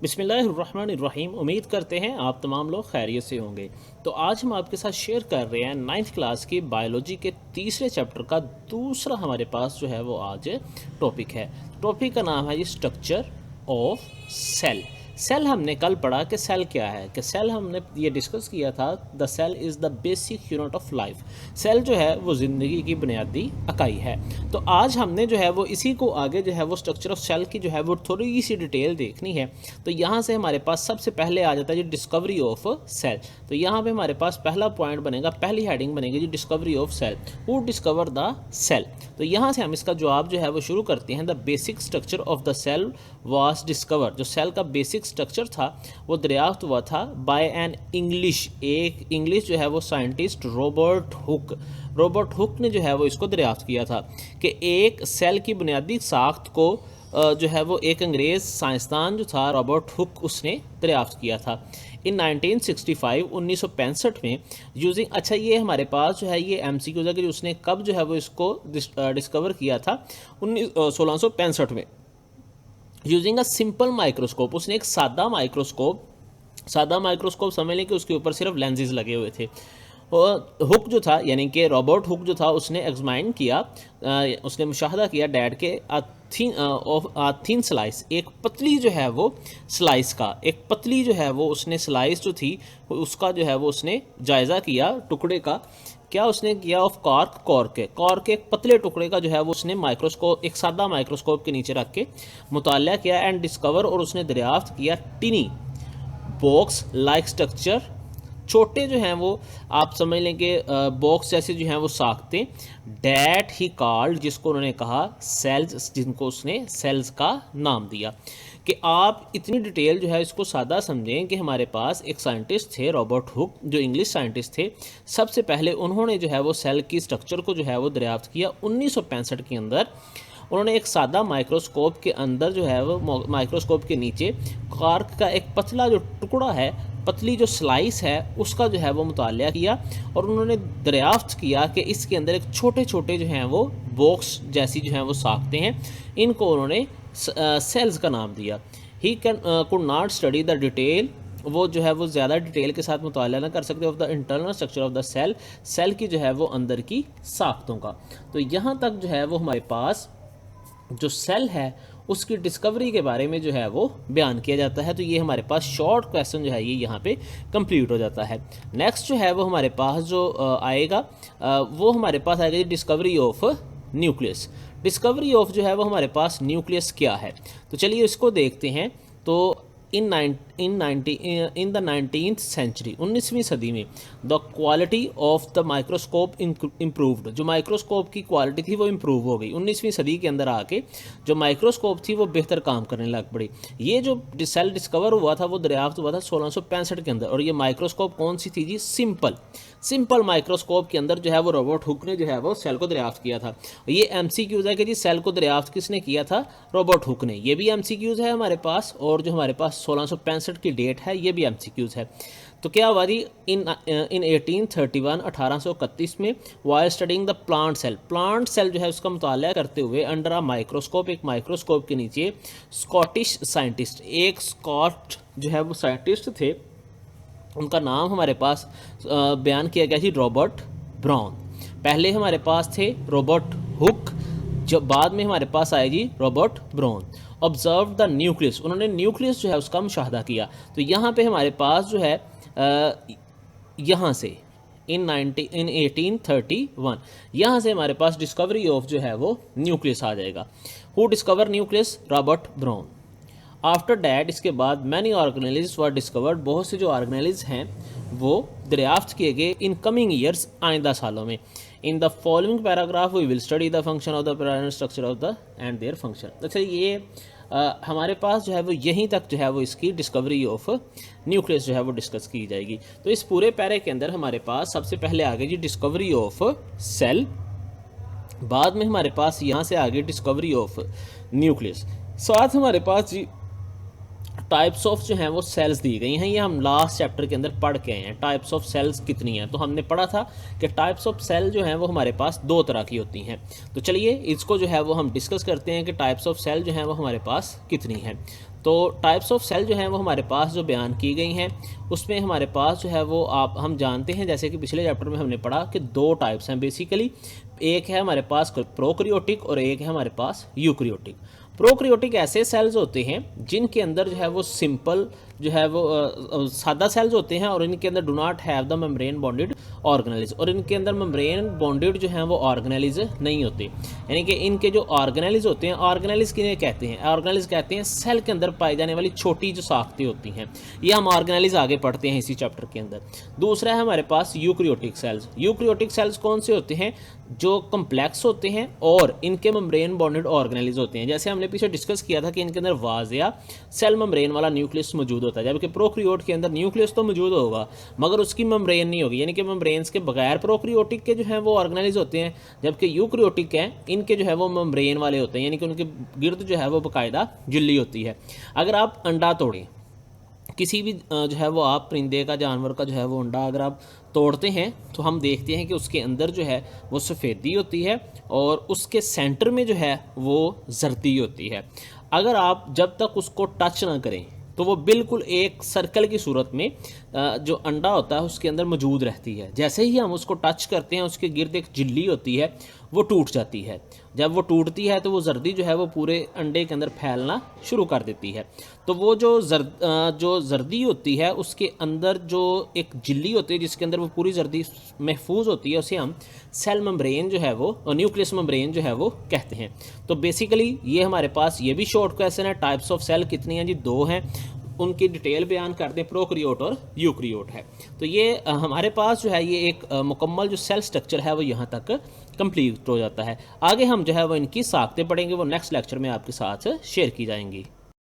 बिस्मिल्लाहिर्रहमानिर्रहीम। उम्मीद करते हैं आप तमाम लोग खैरियत से होंगे। तो आज हम आपके साथ शेयर कर रहे हैं 9th क्लास की बायोलॉजी के तीसरे चैप्टर का दूसरा हमारे पास जो है वो आज टॉपिक है। टॉपिक का नाम है जी स्ट्रक्चर ऑफ सेल। सेल हमने कल पढ़ा कि सेल क्या है, कि सेल हमने ये डिस्कस किया था the cell is the basic unit of life. Cell जो है वो ज़िंदगी की बुनियादी इकाई है। तो आज हमने जो है वो इसी को आगे जो है वो स्ट्रक्चर ऑफ सेल की जो है वो थोड़ी सी डिटेल देखनी है। तो यहाँ से हमारे पास सबसे पहले आ जाता है जी डिस्कवरी ऑफ सेल। तो यहाँ पे हमारे पास पहला पॉइंट बनेगा, पहली हेडिंग बनेगी जी discovery of cell. Who discover the cell. तो यहाँ से हम इसका जवाब जो है वो शुरू करते हैं। The basic structure of the cell was discover. जो सेल का बेसिक स्ट्रक्चर था वो दरियाफ्त हुआ था बाय एन एक इंग्लिश जो है वो साइंटिस्ट रॉबर्ट हुक ने जो है वो इसको दरियाफ्त किया था कि एक सेल की बुनियादी साख्त को जो है वो एक अंग्रेज़ साइंसदान जो था रॉबर्ट हुक उसने दरियाफ्त किया था इन 1965 में यूजिंग। अच्छा, ये हमारे पास जो है ये MCQ है कि उसने कब जो है वो इसको डिस्कवर किया था 1665 में यूजिंग अ सिंपल माइक्रोस्कोप। उसने एक सादा माइक्रोस्कोप समझ लें कि उसके ऊपर सिर्फ लेंसेज लगे हुए थे। और हुक जो था यानी कि रॉबर्ट हुक जो था उसने एग्जामाइन किया, उसने मुशाहदा किया डैड के थिन स्लाइस, एक पतली जो है वो स्लाइस का, एक पतली जो है वो उसने स्लाइस जो थी उसका जो है वो उसने जायज़ा किया टुकड़े का। क्या उसने किया ऑफ कॉर्क के एक पतले टुकड़े का जो है वो उसने माइक्रोस्कोप, एक सादा माइक्रोस्कोप के नीचे रख के मुताला किया एंड डिस्कवर, और उसने दरियाफ्त किया टिनी बॉक्स लाइक स्ट्रक्चर। छोटे जो हैं वो आप समझ लें कि बॉक्स जैसे जो हैं वो साख्तें, डैट ही कॉल्ड, जिसको उन्होंने कहा सेल्स, जिनको उसने सेल्स का नाम दिया। कि आप इतनी डिटेल जो है इसको सादा समझें कि हमारे पास एक साइंटिस्ट थे रॉबर्ट हुक जो इंग्लिश साइंटिस्ट थे। सबसे पहले उन्होंने जो है वो सेल की स्ट्रक्चर को जो है वो दरियाफ्त किया 1965 के अंदर। उन्होंने एक सादा माइक्रोस्कोप के अंदर जो है वो माइक्रोस्कोप के नीचे कॉर्क का एक पतला जो टुकड़ा है, पतली जो स्लाइस है उसका जो है वो मुताला किया, और उन्होंने दरियाफ्त किया कि इसके अंदर एक छोटे छोटे जो हैं वो बॉक्स जैसी जो हैं वो साख्तें हैं। इनको उन्होंने सेल्स का नाम दिया। He can could not study the detail, वो जो है वो ज़्यादा डिटेल के साथ मुताला ना कर सकते of the internal structure of the cell की जो है वो अंदर की साख्तों का। तो यहाँ तक जो है वो हमारे पास जो सेल है उसकी डिस्कवरी के बारे में जो है वो बयान किया जाता है। तो ये हमारे पास शॉर्ट क्वेश्चन जो है ये यहाँ पे कंप्लीट हो जाता है। नेक्स्ट जो है वो हमारे पास जो आएगा वो हमारे पास आएगा discovery of nucleus. Discovery of जो है वो हमारे पास न्यूक्लियस क्या है, तो चलिए इसको देखते हैं। तो इन द 19th सेंचुरी, 19वीं सदी में the quality of the microscope improved. जो माइक्रोस्कोप की क्वालिटी थी वो इम्प्रूव हो गई 19वीं सदी के अंदर आके। जो माइक्रोस्कोप थी वो बेहतर काम करने लग पड़ी। ये जो सेल डिस्कवर हुआ था वो दरियाफ्त हुआ था 1665 के अंदर। और ये माइक्रोस्कोप कौन सी थी जी? सिंपल माइक्रोस्कोप के अंदर जो है वो रॉबर्ट हुक ने जो है वो सेल को दरियाफ्त किया था। ये MCQs है कि जी सेल को दरियाफ्त किसने किया था? रॉबर्ट हुक ने। ये भी MCQs है हमारे पास, और जो हमारे पास 1665 की डेट है ये भी MCQs है। तो क्या हुआ जी इन 1831 1831 में while studying the plant cell जो है उसका मुताला करते हुए अंडर अ माइक्रोस्कोप, एक माइक्रोस्कोप के नीचे स्कॉटिश साइंटिस्ट, एक स्कॉट जो है वो साइंटिस्ट थे, उनका नाम हमारे पास बयान किया गया जी रॉबर्ट ब्राउन। पहले हमारे पास थे रॉबर्ट हुक, जब बाद में हमारे पास आए जी Robert Brown. Observe the nucleus, उन्होंने न्यूक्लियस जो है उसका मुशाहदा किया। तो यहाँ पे हमारे पास जो है यहाँ से इन 1831 यहाँ से हमारे पास डिस्कवरी ऑफ जो है वो न्यूक्लियस आ जाएगा। Who discover nucleus? Robert brown. After that, इसके बाद मैनी ऑर्गेनेलिज वर डिस्कवर्ड, बहुत से जो ऑर्गेनेलिज हैं वो दरियाफ्त किए गए इन कमिंग ईयर्स, आइंदा सालों में। In the following paragraph we will study the function of the paranal structure of the and their function. अच्छा, ये हमारे पास जो है वो यहीं तक जो है वो इसकी डिस्कवरी ऑफ न्यूक्लियस जो है वो डिस्कस की जाएगी। तो इस पूरे पैरे के अंदर हमारे पास सबसे पहले आ गई जी डिस्कवरी ऑफ सेल, बाद में हमारे पास यहाँ से आ गई डिस्कवरी ऑफ न्यूक्लियस, साथ हमारे पास जी टाइप्स ऑफ जो हैं वो सेल्स दी गई हैं, ये हम लास्ट चैप्टर के अंदर पढ़ के आए हैं। टाइप्स ऑफ सेल्स कितनी हैं, तो हमने पढ़ा था कि टाइप्स ऑफ सेल जो हैं वो हमारे पास दो तरह की होती हैं। तो चलिए इसको जो है वो हम डिस्कस करते हैं कि टाइप्स ऑफ सेल जो हैं वो हमारे पास कितनी हैं। तो टाइप्स ऑफ सेल जो हैं वो हमारे पास जो बयान की गई हैं उसमें हमारे पास जो है वो आप हम जानते हैं, जैसे कि पिछले चैप्टर में हमने पढ़ा कि दो टाइप्स हैं बेसिकली। एक है हमारे पास प्रोकैरियोटिक और एक है हमारे पास यूकैरियोटिक। प्रोकैरियोटिक ऐसे सेल्स होते हैं जिनके अंदर जो है वो सिंपल जो है वो सादा सेल्स होते हैं और इनके अंदर do not have the membrane bonded organelles, और इनके अंदर मेम्ब्रेन बॉन्डेड जो हैं वो ऑर्गेनेल्स नहीं होते। यानी कि इनके जो ऑर्गेनेल्स होते हैं, ऑर्गेनेल्स किन्हें कहते हैं, ऑर्गेनेल्स कहते हैं सेल के अंदर पाई जाने वाली छोटी जो साख्तें होती हैं। ये हम ऑर्गेनेल्स आगे पढ़ते हैं इसी चैप्टर के अंदर। दूसरा है हमारे पास यूकैरियोटिक सेल्स। यूकैरियोटिक सेल्स कौन से होते हैं, जो कम्प्लेक्स होते हैं और इनके मेम्ब्रेन बॉन्डेड ऑर्गेनेल्स होते हैं। जैसे हमने पीछे डिस्कस किया था कि इनके अंदर वाज़िया सेल मेम्ब्रेन वाला न्यूक्लियस मौजूद होता है, जबकि प्रोकैरियोट के अंदर न्यूक्लियस तो मौजूद होगा मगर उसकी मेम्ब्रेन नहीं होगी, यानी कि मेम्ब्रेन्स के बगैर प्रोकैरियोटिक के जो हैं वो ऑर्गेनेल्स होते हैं, जबकि यूकैरियोटिक हैं इनके जो है वो मेम्ब्रेन वाले होते हैं, यानी कि उनके गिर्द जो है वो बाकायदा झिल्ली होती है। अगर आप अंडा तोड़ें, किसी भी जो है वो आप परिंदे का, जानवर का जो है वो अंडा अगर आप तोड़ते हैं तो हम देखते हैं कि उसके अंदर जो है वो सफ़ेदी होती है और उसके सेंटर में जो है वो जर्दी होती है। अगर आप जब तक उसको टच ना करें तो वो बिल्कुल एक सर्कल की सूरत में जो अंडा होता है उसके अंदर मौजूद रहती है। जैसे ही हम उसको टच करते हैं उसके गिर्द एक झिल्ली होती है, वो टूट जाती है। जब वो टूटती है तो वो जर्दी जो है वो पूरे अंडे के अंदर फैलना शुरू कर देती है। तो वो जो जर्दी होती है उसके अंदर जो एक झिल्ली होती है जिसके अंदर वो पूरी जर्दी महफूज होती है, उसे हम सेल मेम्ब्रेन जो है वो, न्यूक्लियस मेम्ब्रेन जो है वो कहते हैं। तो बेसिकली ये हमारे पास ये भी शॉर्ट क्वेश्चन है, टाइप्स ऑफ सेल कितनी हैं जी, दो हैं, उनकी डिटेल बयान कर दें, प्रोकैरियोट और यूकैरियोट है। तो ये हमारे पास जो है ये एक मुकम्मल जो सेल स्ट्रक्चर है वो यहाँ तक कंप्लीट हो जाता है। आगे हम जो है वो इनकी साख्तें पढ़ेंगे, वो नेक्स्ट लेक्चर में आपके साथ शेयर की जाएंगी।